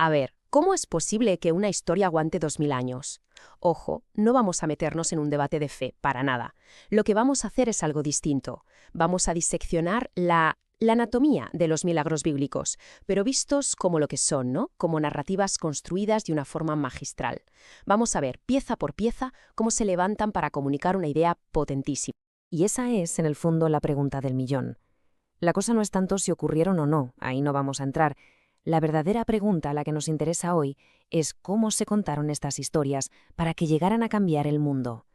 A ver, ¿cómo es posible que una historia aguante 2000 años? Ojo, no vamos a meternos en un debate de fe, para nada. Lo que vamos a hacer es algo distinto. Vamos a diseccionar la anatomía de los milagros bíblicos, pero vistos como lo que son, ¿no? Como narrativas construidas de una forma magistral. Vamos a ver, pieza por pieza, cómo se levantan para comunicar una idea potentísima. Y esa es, en el fondo, la pregunta del millón. La cosa no es tanto si ocurrieron o no, ahí no vamos a entrar. La verdadera pregunta a la que nos interesa hoy es cómo se contaron estas historias para que llegaran a cambiar el mundo.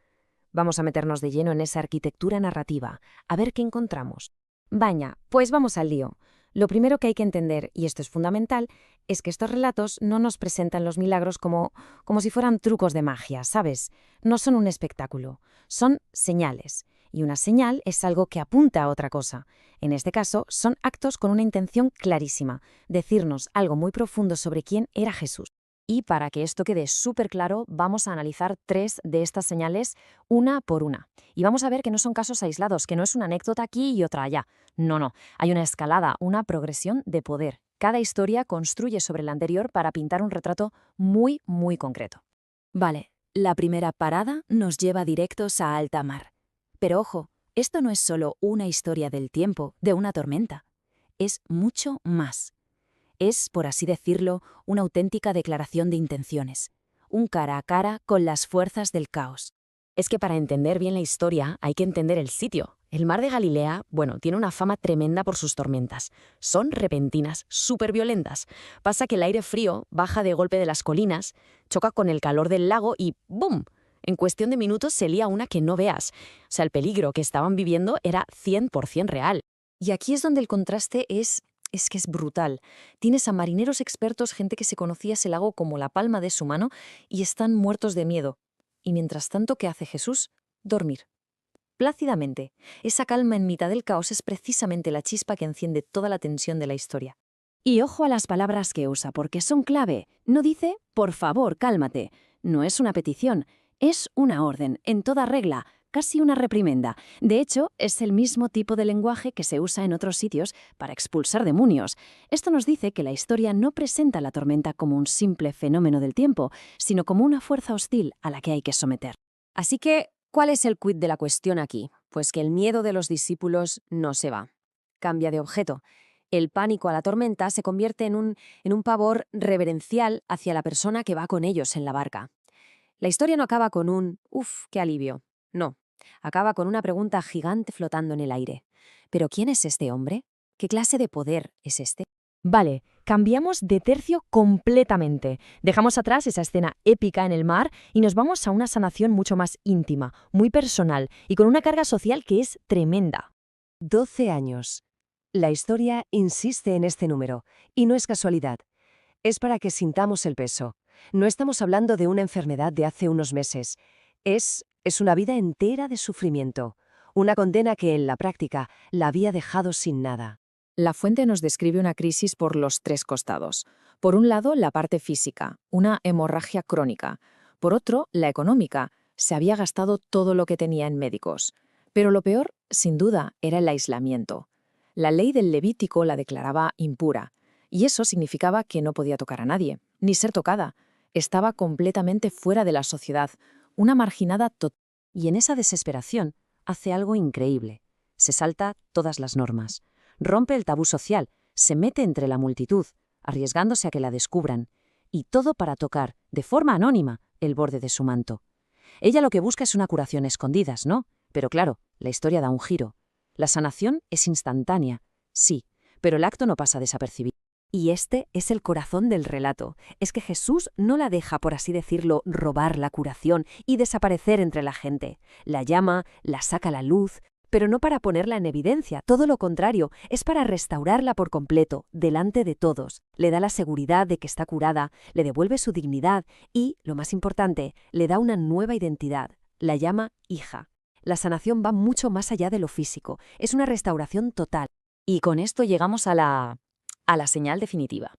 Vamos a meternos de lleno en esa arquitectura narrativa, a ver qué encontramos. Vaña, pues vamos al lío. Lo primero que hay que entender, y esto es fundamental, es que estos relatos no nos presentan los milagros como si fueran trucos de magia, ¿sabes? No son un espectáculo, son señales. Y una señal es algo que apunta a otra cosa. En este caso, son actos con una intención clarísima, decirnos algo muy profundo sobre quién era Jesús. Y para que esto quede súper claro, vamos a analizar 3 de estas señales una por una. Y vamos a ver que no son casos aislados, que no es una anécdota aquí y otra allá. No, hay una escalada, una progresión de poder. Cada historia construye sobre la anterior para pintar un retrato muy, muy concreto. Vale, la primera parada nos lleva directos a alta mar. Pero ojo, esto no es solo una historia del tiempo, de una tormenta. Es mucho más. Es, por así decirlo, una auténtica declaración de intenciones. Un cara a cara con las fuerzas del caos. Es que para entender bien la historia hay que entender el sitio. El mar de Galilea, tiene una fama tremenda por sus tormentas. Son repentinas, súper violentas. Pasa que el aire frío baja de golpe de las colinas, choca con el calor del lago y ¡bum! En cuestión de minutos se lía una que no veas. O sea, el peligro que estaban viviendo era 100% real. Y aquí es donde el contraste es que es brutal. Tienes a marineros expertos, gente que se conocía ese lago como la palma de su mano, y están muertos de miedo. Y mientras tanto, ¿qué hace Jesús? Dormir. Plácidamente. Esa calma en mitad del caos es precisamente la chispa que enciende toda la tensión de la historia. Y ojo a las palabras que usa, porque son clave. No dice, por favor, cálmate. No es una petición, es una orden, en toda regla, casi una reprimenda. De hecho, es el mismo tipo de lenguaje que se usa en otros sitios para expulsar demonios. Esto nos dice que la historia no presenta la tormenta como un simple fenómeno del tiempo, sino como una fuerza hostil a la que hay que someter. Así que, ¿cuál es el quid de la cuestión aquí? Pues que el miedo de los discípulos no se va. Cambia de objeto. El pánico a la tormenta se convierte en un pavor reverencial hacia la persona que va con ellos en la barca. La historia no acaba con un «uf, qué alivio». No, acaba con una pregunta gigante flotando en el aire. ¿Pero quién es este hombre? ¿Qué clase de poder es este? Vale, cambiamos de tercio completamente. Dejamos atrás esa escena épica en el mar y nos vamos a una sanación mucho más íntima, muy personal y con una carga social que es tremenda. 12 años. La historia insiste en este número, y no es casualidad. Es para que sintamos el peso. No estamos hablando de una enfermedad de hace unos meses. Es una vida entera de sufrimiento, una condena que en la práctica la había dejado sin nada. La fuente nos describe una crisis por los 3 costados. Por un lado, la parte física, una hemorragia crónica. Por otro, la económica. Se había gastado todo lo que tenía en médicos. Pero lo peor, sin duda, era el aislamiento. La ley del Levítico la declaraba impura, y eso significaba que no podía tocar a nadie, ni ser tocada. Estaba completamente fuera de la sociedad, una marginada total. Y en esa desesperación hace algo increíble. Se salta todas las normas. Rompe el tabú social, se mete entre la multitud, arriesgándose a que la descubran, y todo para tocar, de forma anónima, el borde de su manto. Ella lo que busca es una curación a escondidas, ¿no? Pero claro, la historia da un giro. La sanación es instantánea, sí, pero el acto no pasa desapercibido. Y este es el corazón del relato. Es que Jesús no la deja, por así decirlo, robar la curación y desaparecer entre la gente. La llama, la saca a la luz, pero no para ponerla en evidencia, todo lo contrario, es para restaurarla por completo, delante de todos. Le da la seguridad de que está curada, le devuelve su dignidad y, lo más importante, le da una nueva identidad. La llama hija. La sanación va mucho más allá de lo físico, es una restauración total. Y con esto llegamos a la señal definitiva,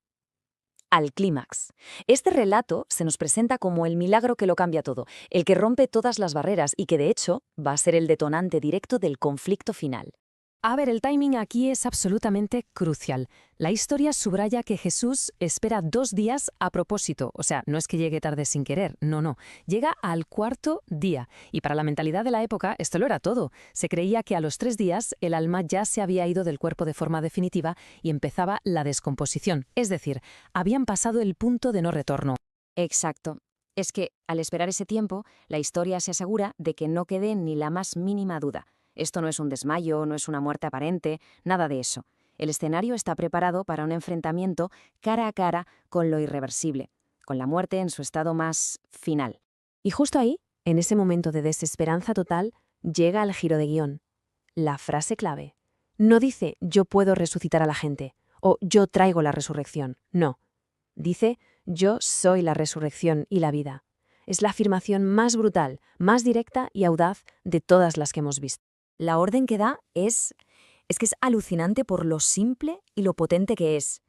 al clímax. Este relato se nos presenta como el milagro que lo cambia todo, el que rompe todas las barreras y que de hecho va a ser el detonante directo del conflicto final. A ver, el timing aquí es absolutamente crucial. La historia subraya que Jesús espera 2 días a propósito. O sea, no es que llegue tarde sin querer, no. Llega al 4.º día. Y para la mentalidad de la época, esto lo era todo. Se creía que a los 3 días el alma ya se había ido del cuerpo de forma definitiva y empezaba la descomposición. Es decir, habían pasado el punto de no retorno. Exacto. Es que, al esperar ese tiempo, la historia se asegura de que no quede ni la más mínima duda. Esto no es un desmayo, no es una muerte aparente, nada de eso. El escenario está preparado para un enfrentamiento cara a cara con lo irreversible, con la muerte en su estado más final. Y justo ahí, en ese momento de desesperanza total, llega el giro de guión. La frase clave. No dice «yo puedo resucitar a la gente» o «yo traigo la resurrección». No. Dice «yo soy la resurrección y la vida». Es la afirmación más brutal, más directa y audaz de todas las que hemos visto. La orden que da es que es alucinante por lo simple y lo potente que es.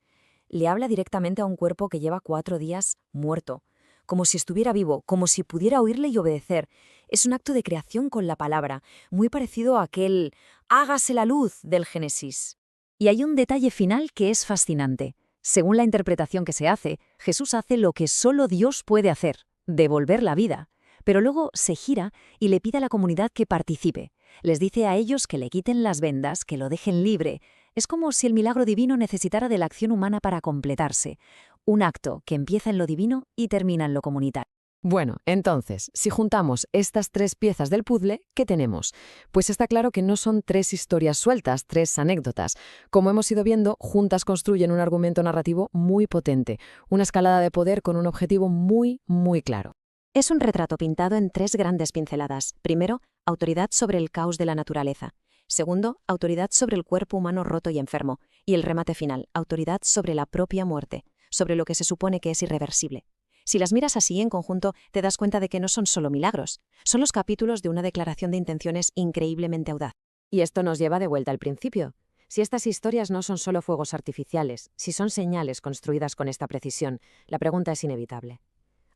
Le habla directamente a un cuerpo que lleva 4 días muerto, como si estuviera vivo, como si pudiera oírle y obedecer. Es un acto de creación con la palabra, muy parecido a aquel «hágase la luz» del Génesis. Y hay un detalle final que es fascinante. Según la interpretación que se hace, Jesús hace lo que solo Dios puede hacer, devolver la vida. Pero luego se gira y le pide a la comunidad que participe. Les dice a ellos que le quiten las vendas, que lo dejen libre. Es como si el milagro divino necesitara de la acción humana para completarse. Un acto que empieza en lo divino y termina en lo comunitario. Bueno, entonces, si juntamos estas 3 piezas del puzzle, ¿qué tenemos? Pues está claro que no son 3 historias sueltas, 3 anécdotas. Como hemos ido viendo, juntas construyen un argumento narrativo muy potente, una escalada de poder con un objetivo muy, muy claro. Es un retrato pintado en 3 grandes pinceladas. Primero, autoridad sobre el caos de la naturaleza. Segundo, autoridad sobre el cuerpo humano roto y enfermo. Y el remate final, autoridad sobre la propia muerte, sobre lo que se supone que es irreversible. Si las miras así en conjunto, te das cuenta de que no son solo milagros. Son los capítulos de una declaración de intenciones increíblemente audaz. Y esto nos lleva de vuelta al principio. Si estas historias no son solo fuegos artificiales, si son señales construidas con esta precisión, la pregunta es inevitable.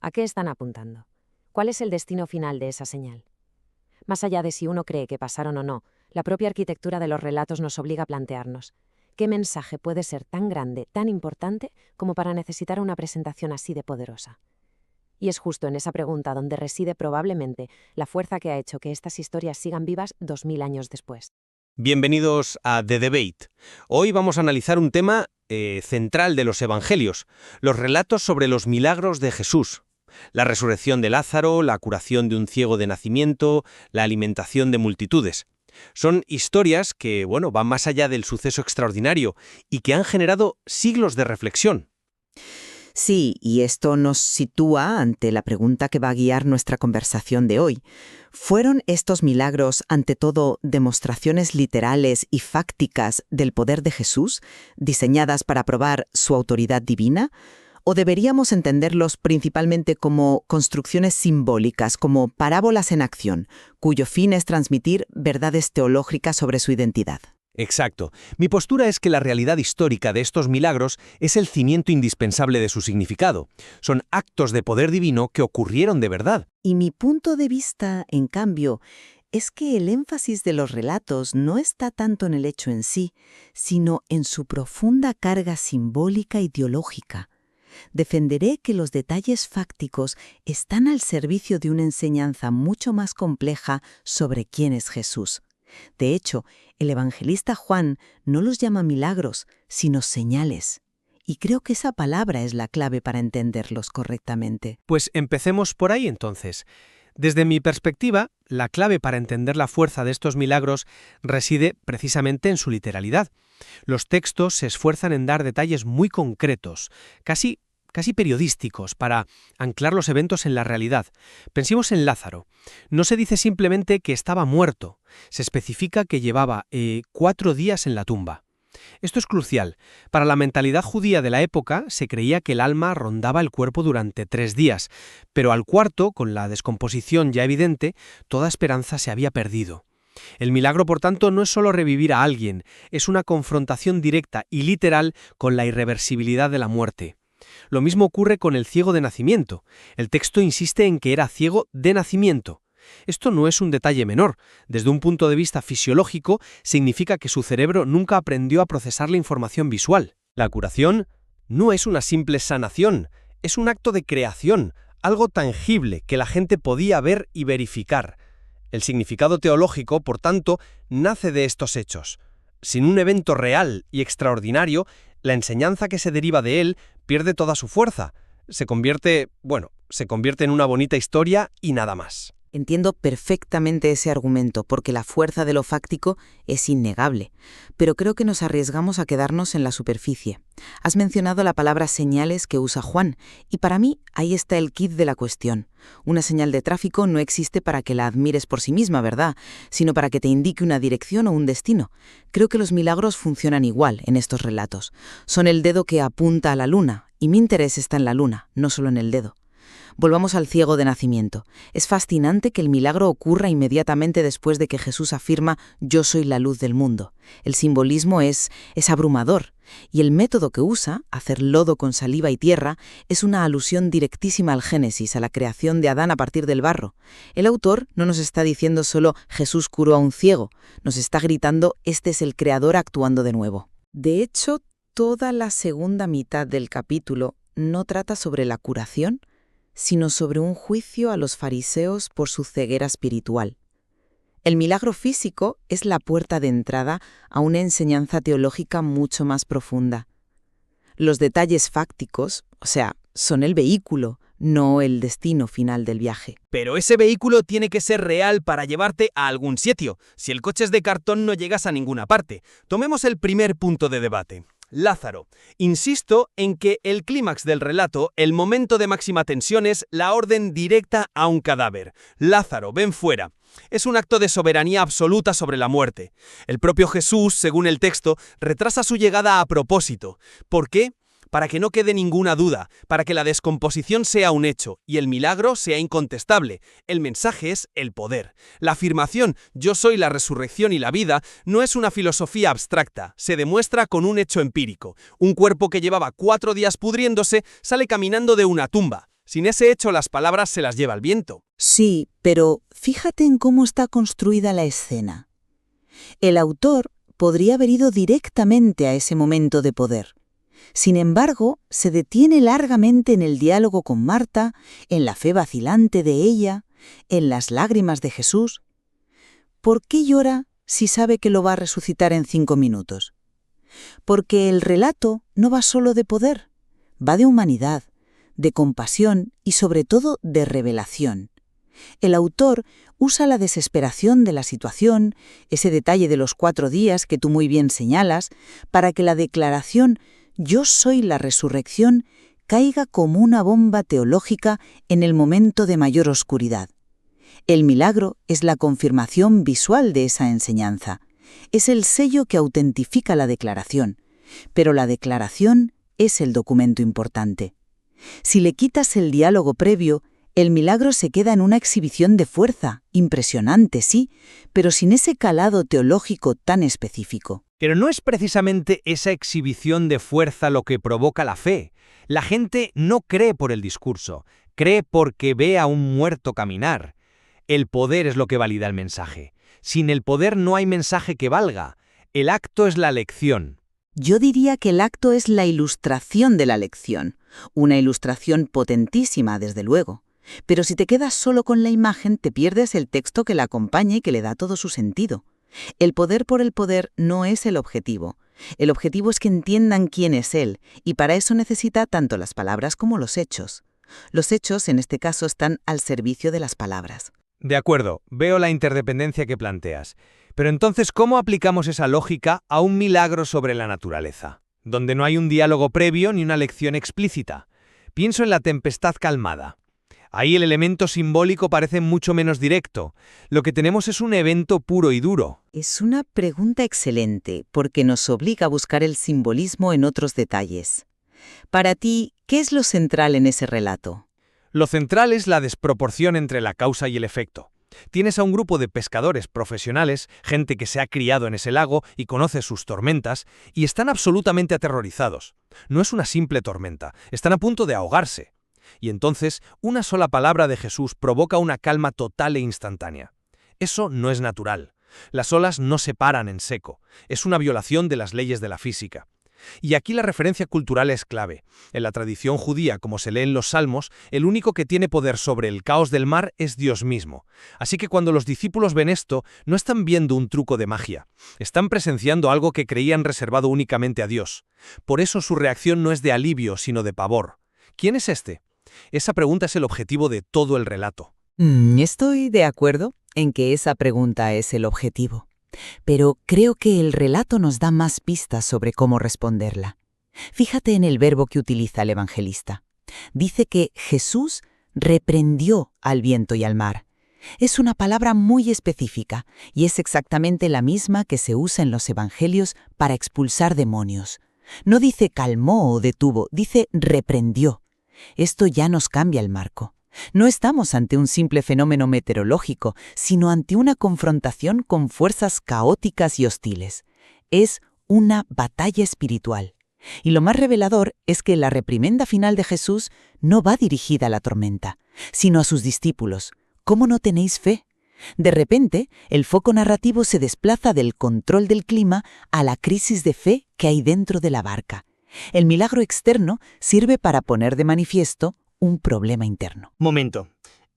¿A qué están apuntando? ¿Cuál es el destino final de esa señal? Más allá de si uno cree que pasaron o no, la propia arquitectura de los relatos nos obliga a plantearnos ¿qué mensaje puede ser tan grande, tan importante, como para necesitar una presentación así de poderosa? Y es justo en esa pregunta donde reside probablemente la fuerza que ha hecho que estas historias sigan vivas 2000 años después. Bienvenidos a The Debate. Hoy vamos a analizar un tema central de los evangelios, los relatos sobre los milagros de Jesús. La resurrección de Lázaro, la curación de un ciego de nacimiento, la alimentación de multitudes. Son historias que, van más allá del suceso extraordinario y que han generado siglos de reflexión. Sí, y esto nos sitúa ante la pregunta que va a guiar nuestra conversación de hoy. ¿Fueron estos milagros, ante todo, demostraciones literales y fácticas del poder de Jesús, diseñadas para probar su autoridad divina? ¿O deberíamos entenderlos principalmente como construcciones simbólicas, como parábolas en acción, cuyo fin es transmitir verdades teológicas sobre su identidad? Exacto. Mi postura es que la realidad histórica de estos milagros es el cimiento indispensable de su significado. Son actos de poder divino que ocurrieron de verdad. Y mi punto de vista, en cambio, es que el énfasis de los relatos no está tanto en el hecho en sí, sino en su profunda carga simbólica y teológica. Defenderé que los detalles fácticos están al servicio de una enseñanza mucho más compleja sobre quién es Jesús. De hecho, el evangelista Juan no los llama milagros, sino señales. Y creo que esa palabra es la clave para entenderlos correctamente. Pues empecemos por ahí entonces. Desde mi perspectiva, la clave para entender la fuerza de estos milagros reside precisamente en su literalidad. Los textos se esfuerzan en dar detalles muy concretos, casi periodísticos, para anclar los eventos en la realidad. Pensemos en Lázaro. No se dice simplemente que estaba muerto, se especifica que llevaba 4 días en la tumba. Esto es crucial. Para la mentalidad judía de la época se creía que el alma rondaba el cuerpo durante 3 días, pero al cuarto, con la descomposición ya evidente, toda esperanza se había perdido. El milagro, por tanto, no es solo revivir a alguien, es una confrontación directa y literal con la irreversibilidad de la muerte. Lo mismo ocurre con el ciego de nacimiento. El texto insiste en que era ciego de nacimiento. Esto no es un detalle menor. Desde un punto de vista fisiológico, significa que su cerebro nunca aprendió a procesar la información visual. La curación no es una simple sanación, es un acto de creación, algo tangible que la gente podía ver y verificar. El significado teológico, por tanto, nace de estos hechos. Sin un evento real y extraordinario, la enseñanza que se deriva de él pierde toda su fuerza. Se convierte en una bonita historia y nada más. Entiendo perfectamente ese argumento, porque la fuerza de lo fáctico es innegable, pero creo que nos arriesgamos a quedarnos en la superficie. Has mencionado la palabra señales que usa Juan, y para mí ahí está el quid de la cuestión. Una señal de tráfico no existe para que la admires por sí misma, ¿verdad?, sino para que te indique una dirección o un destino. Creo que los milagros funcionan igual en estos relatos. Son el dedo que apunta a la luna, y mi interés está en la luna, no solo en el dedo. Volvamos al ciego de nacimiento. Es fascinante que el milagro ocurra inmediatamente después de que Jesús afirma «Yo soy la luz del mundo». El simbolismo es abrumador, y el método que usa, hacer lodo con saliva y tierra, es una alusión directísima al Génesis, a la creación de Adán a partir del barro. El autor no nos está diciendo solo «Jesús curó a un ciego», nos está gritando «Este es el Creador actuando de nuevo». De hecho, toda la segunda mitad del capítulo no trata sobre la curación, sino sobre un juicio a los fariseos por su ceguera espiritual. El milagro físico es la puerta de entrada a una enseñanza teológica mucho más profunda. Los detalles fácticos, son el vehículo, no el destino final del viaje. Pero ese vehículo tiene que ser real para llevarte a algún sitio. Si el coche es de cartón no llegas a ninguna parte. Tomemos el primer punto de debate. Lázaro. Insisto en que el clímax del relato, el momento de máxima tensión, es la orden directa a un cadáver. Lázaro, ven fuera. Es un acto de soberanía absoluta sobre la muerte. El propio Jesús, según el texto, retrasa su llegada a propósito. ¿Por qué? Para que no quede ninguna duda, para que la descomposición sea un hecho y el milagro sea incontestable. El mensaje es el poder. La afirmación «yo soy la resurrección y la vida» no es una filosofía abstracta, se demuestra con un hecho empírico. Un cuerpo que llevaba 4 días pudriéndose sale caminando de una tumba. Sin ese hecho las palabras se las lleva el viento. Sí, pero fíjate en cómo está construida la escena. El autor podría haber ido directamente a ese momento de poder. Sin embargo, se detiene largamente en el diálogo con Marta, en la fe vacilante de ella, en las lágrimas de Jesús. ¿Por qué llora si sabe que lo va a resucitar en 5 minutos? Porque el relato no va solo de poder, va de humanidad, de compasión y sobre todo de revelación. El autor usa la desesperación de la situación, ese detalle de los 4 días que tú muy bien señalas, para que la declaración «Yo soy la resurrección» caiga como una bomba teológica en el momento de mayor oscuridad. El milagro es la confirmación visual de esa enseñanza. Es el sello que autentifica la declaración. Pero la declaración es el documento importante. Si le quitas el diálogo previo, el milagro se queda en una exhibición de fuerza, impresionante, sí, pero sin ese calado teológico tan específico. Pero no es precisamente esa exhibición de fuerza lo que provoca la fe. La gente no cree por el discurso, cree porque ve a un muerto caminar. El poder es lo que valida el mensaje. Sin el poder no hay mensaje que valga. El acto es la lección. Yo diría que el acto es la ilustración de la lección. Una ilustración potentísima, desde luego. Pero si te quedas solo con la imagen, te pierdes el texto que la acompaña y que le da todo su sentido. El poder por el poder no es el objetivo. El objetivo es que entiendan quién es Él, y para eso necesita tanto las palabras como los hechos. Los hechos, en este caso, están al servicio de las palabras. De acuerdo, veo la interdependencia que planteas. Pero entonces, ¿cómo aplicamos esa lógica a un milagro sobre la naturaleza, donde no hay un diálogo previo ni una lección explícita? Pienso en la tempestad calmada. Ahí el elemento simbólico parece mucho menos directo. Lo que tenemos es un evento puro y duro. Es una pregunta excelente, porque nos obliga a buscar el simbolismo en otros detalles. Para ti, ¿qué es lo central en ese relato? Lo central es la desproporción entre la causa y el efecto. Tienes a un grupo de pescadores profesionales, gente que se ha criado en ese lago y conoce sus tormentas, y están absolutamente aterrorizados. No es una simple tormenta, están a punto de ahogarse. Y entonces, una sola palabra de Jesús provoca una calma total e instantánea. Eso no es natural. Las olas no se paran en seco. Es una violación de las leyes de la física. Y aquí la referencia cultural es clave. En la tradición judía, como se lee en los Salmos, el único que tiene poder sobre el caos del mar es Dios mismo. Así que cuando los discípulos ven esto, no están viendo un truco de magia. Están presenciando algo que creían reservado únicamente a Dios. Por eso su reacción no es de alivio, sino de pavor. ¿Quién es este? Esa pregunta es el objetivo de todo el relato. Estoy de acuerdo en que esa pregunta es el objetivo. Pero creo que el relato nos da más pistas sobre cómo responderla. Fíjate en el verbo que utiliza el evangelista. Dice que Jesús reprendió al viento y al mar. Es una palabra muy específica y es exactamente la misma que se usa en los evangelios para expulsar demonios. No dice calmó o detuvo, dice reprendió. Esto ya nos cambia el marco. No estamos ante un simple fenómeno meteorológico, sino ante una confrontación con fuerzas caóticas y hostiles. Es una batalla espiritual. Y lo más revelador es que la reprimenda final de Jesús no va dirigida a la tormenta, sino a sus discípulos. ¿Cómo no tenéis fe? De repente, el foco narrativo se desplaza del control del clima a la crisis de fe que hay dentro de la barca. El milagro externo sirve para poner de manifiesto un problema interno. Momento.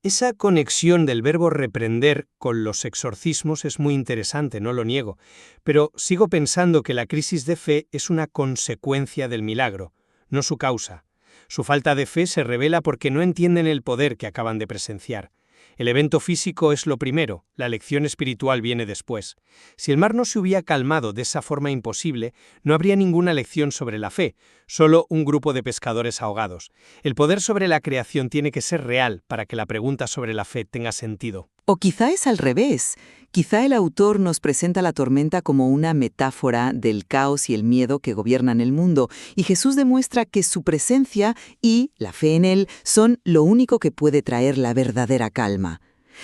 Esa conexión del verbo reprender con los exorcismos es muy interesante, no lo niego, pero sigo pensando que la crisis de fe es una consecuencia del milagro, no su causa. Su falta de fe se revela porque no entienden el poder que acaban de presenciar. El evento físico es lo primero, la lección espiritual viene después. Si el mar no se hubiera calmado de esa forma imposible, no habría ninguna lección sobre la fe, solo un grupo de pescadores ahogados. El poder sobre la creación tiene que ser real para que la pregunta sobre la fe tenga sentido. O quizá es al revés. Quizá el autor nos presenta la tormenta como una metáfora del caos y el miedo que gobiernan el mundo, y Jesús demuestra que su presencia y la fe en él son lo único que puede traer la verdadera calma.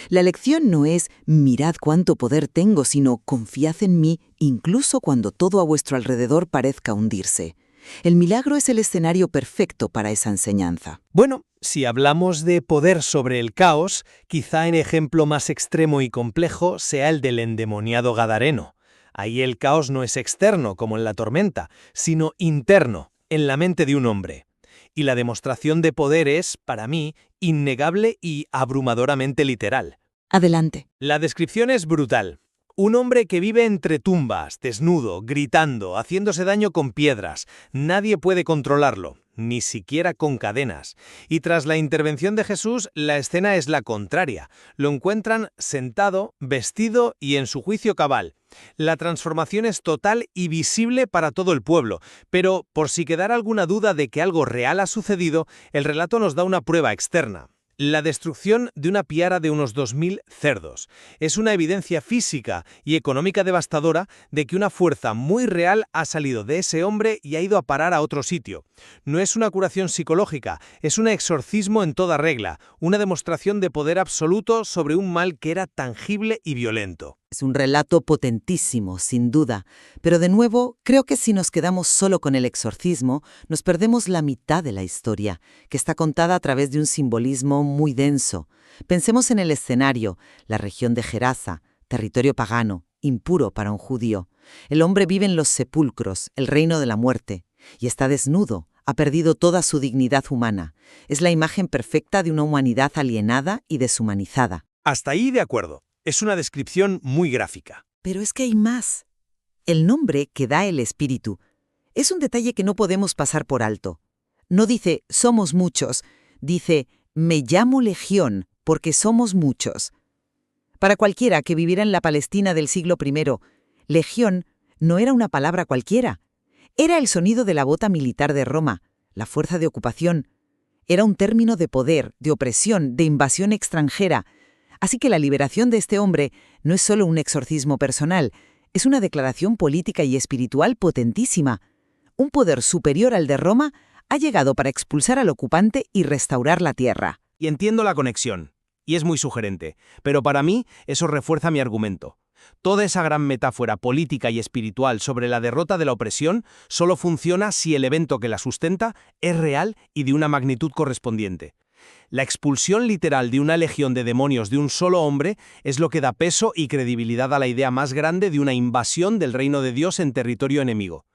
La lección no es «mirad cuánto poder tengo», sino «confiad en mí incluso cuando todo a vuestro alrededor parezca hundirse». El milagro es el escenario perfecto para esa enseñanza. Bueno, si hablamos de poder sobre el caos, quizá el ejemplo más extremo y complejo sea el del endemoniado gadareno. Ahí el caos no es externo, como en la tormenta, sino interno, en la mente de un hombre. Y la demostración de poder es, para mí, innegable y abrumadoramente literal. Adelante. La descripción es brutal. Un hombre que vive entre tumbas, desnudo, gritando, haciéndose daño con piedras. Nadie puede controlarlo, ni siquiera con cadenas. Y tras la intervención de Jesús, la escena es la contraria. Lo encuentran sentado, vestido y en su juicio cabal. La transformación es total y visible para todo el pueblo, pero por si quedara alguna duda de que algo real ha sucedido, el relato nos da una prueba externa. La destrucción de una piara de unos 2000 cerdos. Es una evidencia física y económica devastadora de que una fuerza muy real ha salido de ese hombre y ha ido a parar a otro sitio. No es una curación psicológica, es un exorcismo en toda regla, una demostración de poder absoluto sobre un mal que era tangible y violento. Es un relato potentísimo, sin duda, pero de nuevo, creo que si nos quedamos solo con el exorcismo, nos perdemos la mitad de la historia, que está contada a través de un simbolismo muy denso. Pensemos en el escenario, la región de Gerasa, territorio pagano, impuro para un judío. El hombre vive en los sepulcros, el reino de la muerte, y está desnudo, ha perdido toda su dignidad humana. Es la imagen perfecta de una humanidad alienada y deshumanizada. Hasta ahí de acuerdo. Es una descripción muy gráfica. Pero es que hay más. El nombre que da el espíritu es un detalle que no podemos pasar por alto. No dice «somos muchos», dice «me llamo Legión porque somos muchos». Para cualquiera que viviera en la Palestina del siglo I, Legión no era una palabra cualquiera. Era el sonido de la bota militar de Roma, la fuerza de ocupación. Era un término de poder, de opresión, de invasión extranjera. Así que la liberación de este hombre no es solo un exorcismo personal, es una declaración política y espiritual potentísima. Un poder superior al de Roma ha llegado para expulsar al ocupante y restaurar la tierra. Y entiendo la conexión, y es muy sugerente, pero para mí eso refuerza mi argumento. Toda esa gran metáfora política y espiritual sobre la derrota de la opresión solo funciona si el evento que la sustenta es real y de una magnitud correspondiente. La expulsión literal de una legión de demonios de un solo hombre es lo que da peso y credibilidad a la idea más grande de una invasión del reino de Dios en territorio enemigo.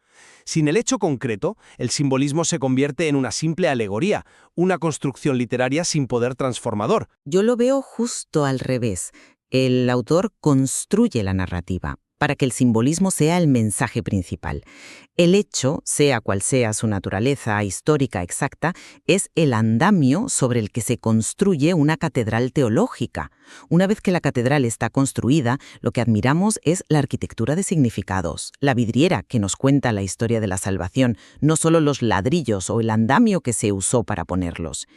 Sin el hecho concreto, el simbolismo se convierte en una simple alegoría, una construcción literaria sin poder transformador. Yo lo veo justo al revés. El autor construye la narrativa para que el simbolismo sea el mensaje principal. El hecho, sea cual sea su naturaleza histórica exacta, es el andamio sobre el que se construye una catedral teológica. Una vez que la catedral está construida, lo que admiramos es la arquitectura de significados, la vidriera que nos cuenta la historia de la salvación, no solo los ladrillos o el andamio que se usó para ponerlos.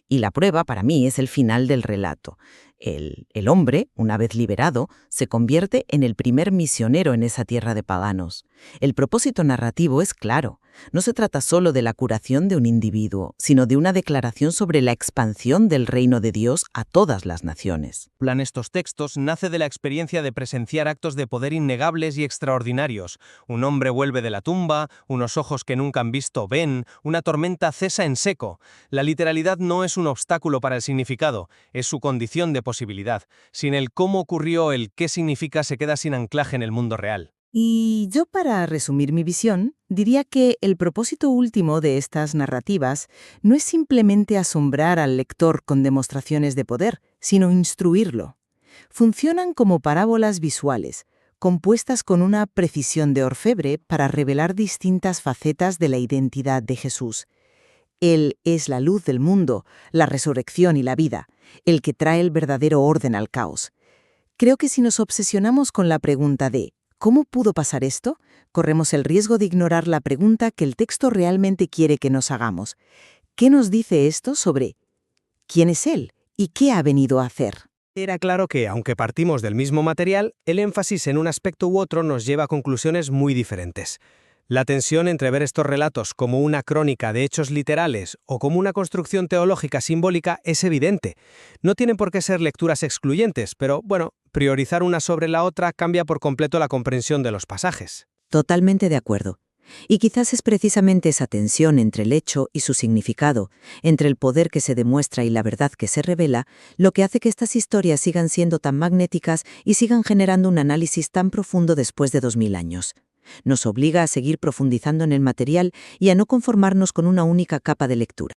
Y la prueba, para mí, es el final del relato. El hombre, una vez liberado, se convierte en el primer misionero en esa tierra de paganos. El propósito narrativo es claro. No se trata solo de la curación de un individuo, sino de una declaración sobre la expansión del reino de Dios a todas las naciones. Estos textos nace de la experiencia de presenciar actos de poder innegables y extraordinarios. Un hombre vuelve de la tumba, unos ojos que nunca han visto ven, una tormenta cesa en seco. La literalidad no es un obstáculo para el significado, es su condición de posibilidad. Sin el cómo ocurrió, el qué significa se queda sin anclaje en el mundo real. Y yo, para resumir mi visión, diría que el propósito último de estas narrativas no es simplemente asombrar al lector con demostraciones de poder, sino instruirlo. Funcionan como parábolas visuales, compuestas con una precisión de orfebre para revelar distintas facetas de la identidad de Jesús. Él es la luz del mundo, la resurrección y la vida, el que trae el verdadero orden al caos. Creo que si nos obsesionamos con la pregunta de ¿cómo pudo pasar esto?, corremos el riesgo de ignorar la pregunta que el texto realmente quiere que nos hagamos. ¿Qué nos dice esto sobre quién es Él y qué ha venido a hacer? Era claro que, aunque partimos del mismo material, el énfasis en un aspecto u otro nos lleva a conclusiones muy diferentes. La tensión entre ver estos relatos como una crónica de hechos literales o como una construcción teológica simbólica es evidente. No tienen por qué ser lecturas excluyentes, pero, priorizar una sobre la otra cambia por completo la comprensión de los pasajes. Totalmente de acuerdo. Y quizás es precisamente esa tensión entre el hecho y su significado, entre el poder que se demuestra y la verdad que se revela, lo que hace que estas historias sigan siendo tan magnéticas y sigan generando un análisis tan profundo después de 2000 años. Nos obliga a seguir profundizando en el material y a no conformarnos con una única capa de lectura.